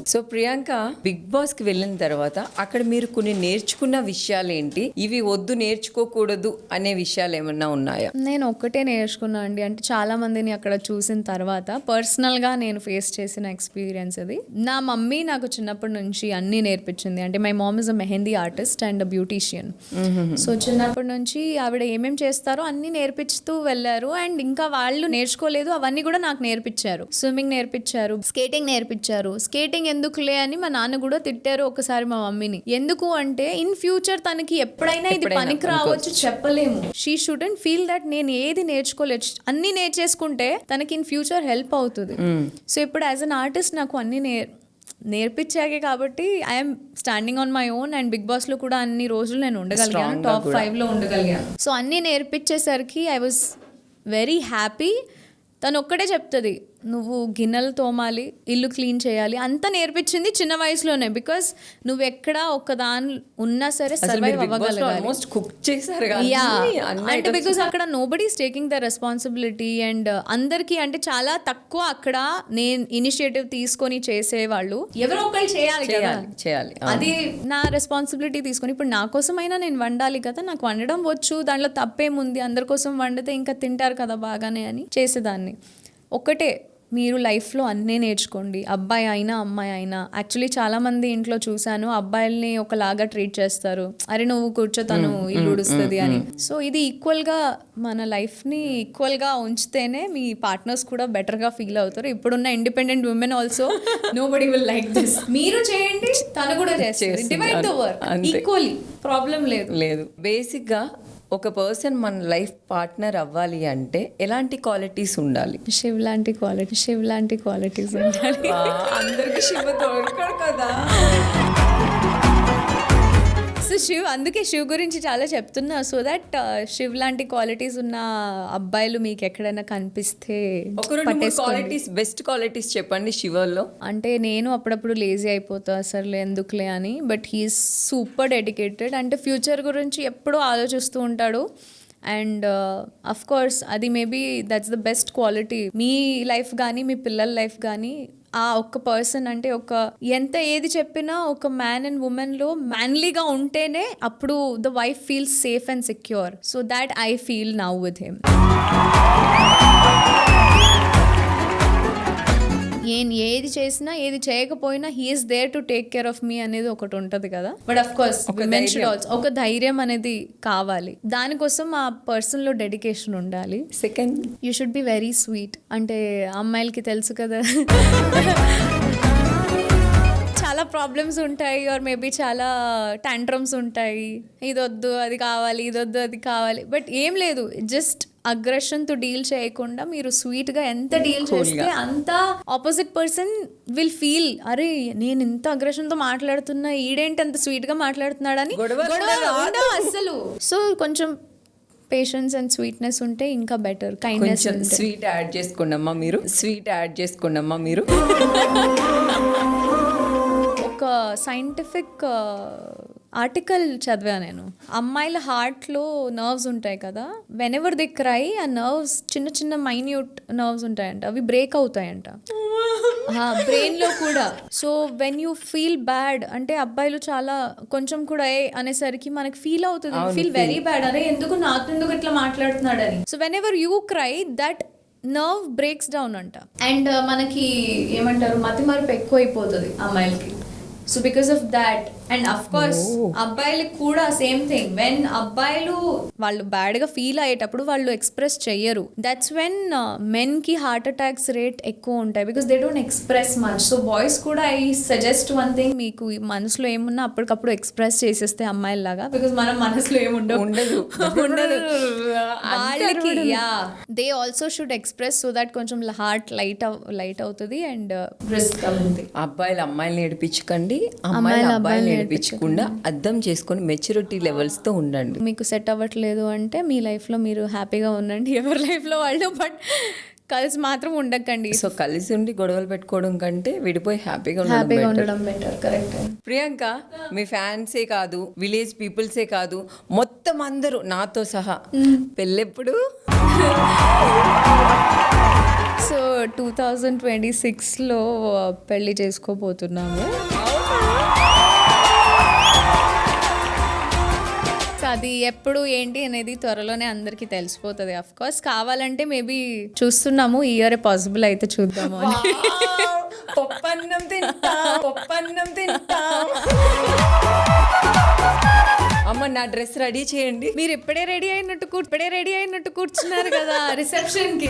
So Priyanka, big boss కి వెళ్ళిన తర్వాత అక్కడ మీరు కొన్ని నేర్చుకున్న విషయాలు ఏంటి, ఇవి వద్దు నేర్చుకోకూడదు అనే విషయాలు ఏమన్నా ఉన్నాయా? నేను ఒక్కటే నేర్చుకున్నా అండి, అంటే చాలా మందిని అక్కడ చూసిన తర్వాత పర్సనల్ గా నేను ఫేస్ చేసిన ఎక్స్పీరియన్స్ అది. నా మమ్మీ నాకు చిన్నప్పటి నుంచి అన్ని నేర్పించింది. అంటే my mom is a mehndi artist and beautician. So చిన్నప్పటి నుంచి ఆవిడ ఏమేం చేస్తారో అన్ని నేర్పిస్తూ వెళ్ళారు. అండ్ ఇంకా వాళ్ళు నేర్చుకోలేదు, అవన్నీ కూడా నాకు నేర్పించారు. స్విమ్మింగ్ నేర్పించారు, స్కేటింగ్ నేర్పించారు. స్కేటింగ్ ఎందుకులే అని మా నాన్న కూడా తిట్టారు ఒకసారి మా మమ్మీని. ఎందుకు అంటే ఇన్ ఫ్యూచర్ తనకి ఎప్పుడైనా ఇది పనికి రావచ్చు, చెప్పలేము. షీ షుడెంట్ ఫీల్ దట్ నేను ఏది నేర్చుకోలేదు, అన్ని నేర్చేసుకుంటే తనకి ఇన్ ఫ్యూచర్ హెల్ప్ అవుతుంది. సో ఇప్పుడు యాజ్ అన్ ఆర్టిస్ట్ నాకు అన్ని నేర్పించాకే కాబట్టి I'm standing on my own. And Bigg Boss లో కూడా అన్ని రోజులు నేను ఉండగలిగాను, టాప్ 5 లో ఉండగలిగాను. సో అన్ని నేర్పించేసరికి ఐ వాజ్ వెరీ హ్యాపీ. తను ఒక్కటే చెప్తుంది, నువ్వు గిన్నెలు తోమాలి, ఇల్లు క్లీన్ చేయాలి, అంతా నేర్పించింది చిన్న వయసులోనే. బికాస్ నువ్వు ఎక్కడ ఒక్కదాని ఉన్నా సరే సర్వైవ్ అవ్వగలగాలి. అంటే బికాస్ అక్కడ nobody is taking the responsibility. And అందరికి అంటే చాలా తక్కువ అక్కడ నేను ఇనిషియేటివ్ తీసుకొని చేసేవాళ్ళు, ఎవరో ఒకళ్ళు చేయాలి. అది నా రెస్పాన్సిబిలిటీ తీసుకొని ఇప్పుడు నా కోసమైనా నేను వండాలి కదా, నాకు వండడం వచ్చు, దాంట్లో తప్పేముంది, అందరి కోసం వండితే ఇంకా తింటారు కదా బాగానే అని చేసేదాన్ని. ఒక్కటే, మీరు లైఫ్లో అన్నీ నేర్చుకోండి, అబ్బాయి అయినా అమ్మాయి అయినా. యాక్చువల్లీ చాలామంది ఇంట్లో చూశాను, అబ్బాయిల్ని ఒకలాగా ట్రీట్ చేస్తారు, అరే నువ్వు కూర్చోతాను ఇల్లు ఉడుస్తుంది అని. సో ఇది ఈక్వల్గా మన లైఫ్ని ఈక్వల్గా ఉంచితేనే మీ పార్ట్నర్స్ కూడా బెటర్గా ఫీల్ అవుతారు. ఇప్పుడున్న independent women also nobody will like this. మీరు చేయండి, తను కూడా చేస్తుంది. Divide the work equally, problem లేదు. బేసిక్గా ఒక పర్సన్ మన లైఫ్ పార్ట్నర్ అవ్వాలి అంటే ఎలాంటి క్వాలిటీస్ ఉండాలి? శివ్ లాంటి క్వాలిటీస్ ఉండాలి. అందరికి శివ దొరకడు కదా. సో శివ్, అందుకే శివ్ గురించి చాలా చెప్తున్నా. సో దట్ శివ్ లాంటి క్వాలిటీస్ ఉన్న అబ్బాయిలు మీకు ఎక్కడైనా కనిపిస్తే క్వాలిటీస్, బెస్ట్ క్వాలిటీస్ చెప్పండి శివలో. అంటే నేను అప్పుడప్పుడు లేజీ అయిపోతా, అసలు ఎందుకులే అని. But he's super dedicated. అంటే ఫ్యూచర్ గురించి ఎప్పుడూ ఆలోచిస్తూ ఉంటాడు. అండ్ అఫ్ కోర్స్ అది maybe that's the best quality. మీ లైఫ్ కానీ మీ పిల్లల లైఫ్ కానీ ఆ ఒక్క పర్సన్ అంటే ఒక ఎంత ఏది చెప్పినా ఒక మ్యాన్ అండ్ ఉమెన్ లో మ్యాన్లీగా ఉంటేనే అప్పుడు the wife feels safe and secure. So that I feel now with him. నేను ఏది చేసినా ఏది చేయకపోయినా he's there to take care of me అనేది ఒకటి ఉంటది కదా. బట్ అఫ్ కోర్స్ ఒక ధైర్యం అనేది కావాలి. దానికోసం ఆ పర్సన్ లో డెడికేషన్ ఉండాలి. Second, you should be very sweet. అంటే అమ్మాయిలకి తెలుసు కదా, చాలా ప్రాబ్లమ్స్ ఉంటాయి, ఆర్ మేబీ చాలా టాంట్రమ్స్ ఉంటాయి, ఇదొద్దు అది కావాలి, ఇదొద్దు అది కావాలి. బట్ ఏం లేదు, జస్ట్ అగ్రెషన్ తో డీల్ చేయకుండా మీరు స్వీట్ గా ఎంత డీల్ చేస్తే అంత ఆపోజిట్ పర్సన్ విల్ ఫీల్, అరే నేను ఇంత అగ్రెషన్ తో మాట్లాడుతున్నా, ఈడేంటి అంత స్వీట్ గా మాట్లాడుతున్నాడని అసలు. సో కొంచెం పేషెన్స్ అండ్ స్వీట్నెస్ ఉంటే ఇంకా బెటర్. కైండ్నెస్. స్వీట్ యాడ్ చేసుకోండి అమ్మా మీరు. ఒక సైంటిఫిక్ ఆర్టికల్ చదివా నేను. అమ్మాయిల హార్ట్లో నర్వ్స్ ఉంటాయి కదా, వెన్ ఎవర్ దే క్రై ఆ నర్వ్స్ చిన్న చిన్న మైన్యూట్ నర్వ్స్ ఉంటాయంట, అవి బ్రేక్ అవుతాయంట బ్రెయిన్ లో కూడా. So when you feel bad అంటే అబ్బాయిలు చాలా కొంచెం కూడా అనేసరికి మనకి ఫీల్ అవుతుంది, ఫీల్ వెరీ బ్యాడ్, అరే ఎందుకు నాతో ఎందుకు ఇట్లా మాట్లాడుతున్నాడని. So whenever you cry that nerve breaks down అంట. అండ్ మనకి ఏమంటారు, మతిమరుపు ఎక్కువ అయిపోతుంది అమ్మాయిలకి. So because of that. And of course అబ్బాయిలకు కూడా సేమ్ థింగ్. వెన్ అబ్బాయిలు వాళ్ళు బ్యాడ్ గా ఫీల్ అయ్యేటప్పుడు వాళ్ళు ఎక్స్ప్రెస్ చెయ్యరు. దట్స్ వెన్ మెన్ కి హార్ట్ అటాక్స్ రేట్ ఎక్కువ ఉంటాయి, because they don't express much. So boys కూడా ఐ సజెస్ట్ వన్ థింగ్, మీకు మనసులో ఏమున్నా అప్పటికప్పుడు ఎక్స్ప్రెస్ చేసేస్తే అమ్మాయిలాగా, బికాస్ మనం మనసులో ఏముండదు వాళ్ళకి. They also should express so that కొంచెం హార్ట్ లైట్ అవుతుంది అండ్ రిస్క్ అవుతుంది. అబ్బాయిలు అమ్మాయిలు నేర్పించకండి, అమ్మాయిలు అబ్బాయిలు నేర్పించకుండా అర్థం చేసుకొని మెచ్యూరిటీ లెవెల్స్ తో ఉండండి. మీకు సెట్ అవ్వట్లేదు అంటే మీ లైఫ్ లో మీరు హ్యాపీగా ఉండండి, ఎవరి లైఫ్ లో వాళ్ళు, బట్ కలిసి మాత్రం ఉండకండి. సో కలిసి ఉండి గొడవలు పెట్టుకోవడం కంటే విడిపోయి హ్యాపీగా ఉండడం బెటర్. కరెక్ట్. ప్రియాంక, మీ ఫ్యాన్సే కాదు, విలేజ్ పీపుల్సే కాదు, మొత్తం అందరూ నాతో సహా పెళ్ళెప్పుడు సో 2026లో పెళ్లి చేసుకోబోతున్నాము. సో అది ఎప్పుడు ఏంటి అనేది త్వరలోనే అందరికీ తెలిసిపోతుంది. అఫ్ కోర్స్ కావాలంటే మేబీ చూస్తున్నాము, ఈ ఇయర్ పాసిబుల్ అయితే చూద్దాము అని. పప్పన్నం తింటా, పప్పన్నం తింటా. అమ్మ నా డ్రెస్ రెడీ చేయండి. మీరు ఇప్పుడే రెడీ అయినట్టు కూర్చున్నారు కదా రిసెప్షన్కి.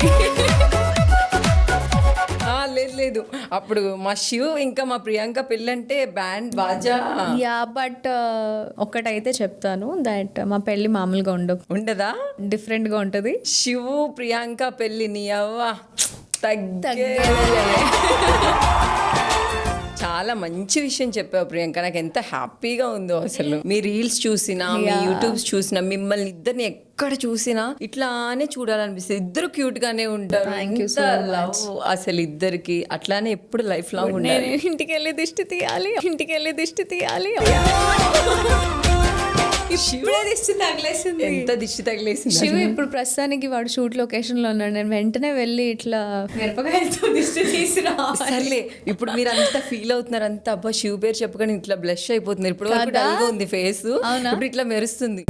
లేదు లేదు, అప్పుడు మా శివ్ ఇంకా మా ప్రియాంక పెళ్ళంటే బ్యాండ్ బాజా యా బట్ ఒక్కటైతే చెప్తాను, దట్ మా పెళ్ళి మామూలుగా ఉండదా, డిఫరెంట్గా ఉంటుంది. శివు ప్రియాంక పెళ్ళి నీ అవ్వ చాలా మంచి విషయం చెప్పావు ప్రియాంక. నాకు ఎంత హ్యాపీగా ఉందో అసలు. మీ రీల్స్ చూసినా, మీ యూట్యూబ్స్ చూసినా, మిమ్మల్ని ఇద్దరిని ఎక్కడ చూసినా ఇట్లానే చూడాలనిపిస్తుంది. ఇద్దరు క్యూట్ గానే ఉంటారు. లవ్ అసలు ఇద్దరికి అట్లానే ఎప్పుడు లైఫ్ లాంగ్ ఉండాలి. ఇంటికి వెళ్ళి దిష్టి తీయాలి. ఎంత దిష్టి తగిలేసింది. శివ ఇప్పుడు ప్రస్తుతానికి వాడు షూట్ లొకేషన్ లో ఉన్నాడు. నేను వెంటనే వెళ్ళి ఇట్లా మిరపకాయలతో దిష్టి తీసిరా. సర్లే, ఇప్పుడు మీరు అంతా ఫీల్ అవుతున్నారు, అంతా అబ్బా శివ పేరు చెప్పగానే ఇట్లా బ్లష్ అయిపోతున్నారు. ఇప్పుడు వరకు డల్గా ఉంది ఫేస్, ఇప్పుడు ఇట్లా మెరుస్తుంది.